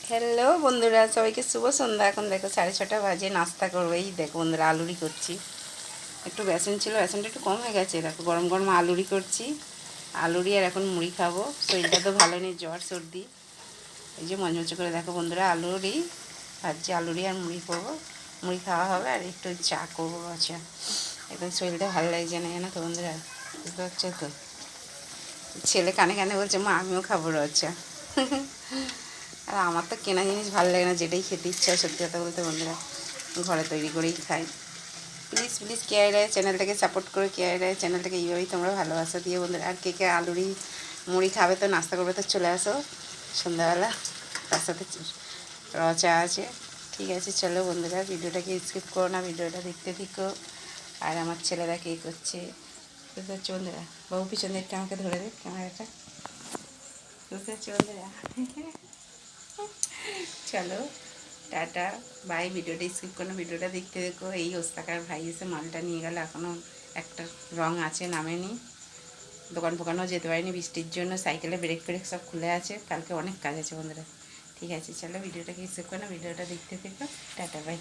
Hello বন্ধুরা, সবাইকে শুভ সন্ধ্যা। এখন দেখো 6:30 বাজে, নাস্তা করবো। এই দেখো বন্ধুরা, আলুরি করছি। একটু বেসন ছিল, বেসনটা একটু কম হয়ে গেছে। দেখো গরম গরম আলুরি করছি। আলুরি আর এখন মুড়ি খাবো। শরীরটা তো ভালো নেই, জ্বর সর্দি। এই যে মজমচে করে দেখো বন্ধুরা, আলুরি ভাজছি। আলুরি আর মুড়ি করবো, মুড়ি খাওয়া হবে। আর একটু চা করবো। আচ্ছা, একদম শরীরটা ভালো লাগছে না, জানো তো বন্ধুরা, বুঝতে পারছো তো। ছেলে কানে কানে বলছে, মা আমিও খাবো রচা। আর আমার তো কেনা জিনিস ভালো লাগে না, যেটাই খেতে ইচ্ছা হয়, সত্যি কথা বলতে বন্ধুরা ঘরে তৈরি করেই খাই। প্লিজ প্লিজ কেআই রায় চ্যানেলটাকে সাপোর্ট করে, কেআই রায় চ্যানেলটাকে এইভাবেই তোমরা ভালোবাসা দিয়ে বন্ধুরা। আর কে কে আলুরি মুড়ি খাবে, তো নাস্তা করবে, তো চলে আসো সন্ধ্যাবেলা। তার সাথে র চা আছে। ঠিক আছে, চলো বন্ধুরা, ভিডিওটাকে স্কিপ করো না, ভিডিওটা দেখতে থেকো। আর আমার ছেলেরা কে করছে বুঝতে পারছো বন্ধুরা। বাবু পিছন দিকটা আমাকে ধরে দে ক্যামেরাটা, বুঝতে পারছো বন্ধুরা। চলো, টাটা, বাই। ভিডিওটা স্কিপ করো, ভিডিওটা দেখতে দেখো। এই ওস্তাকার ভাই এসে মালটা নিয়ে গেল, এখনও একটা রং আছে, নামেনি। দোকান ফোকানও যেতে পারিনি বৃষ্টির জন্য। সাইকেলে ব্রেক ফ্রেক সব খুলে আছে। কালকে অনেক কাজ আছে বন্ধুরা। ঠিক আছে, চলো, ভিডিওটাকে স্কিপ করো না, ভিডিওটা দেখতে থেকো। Tata, by.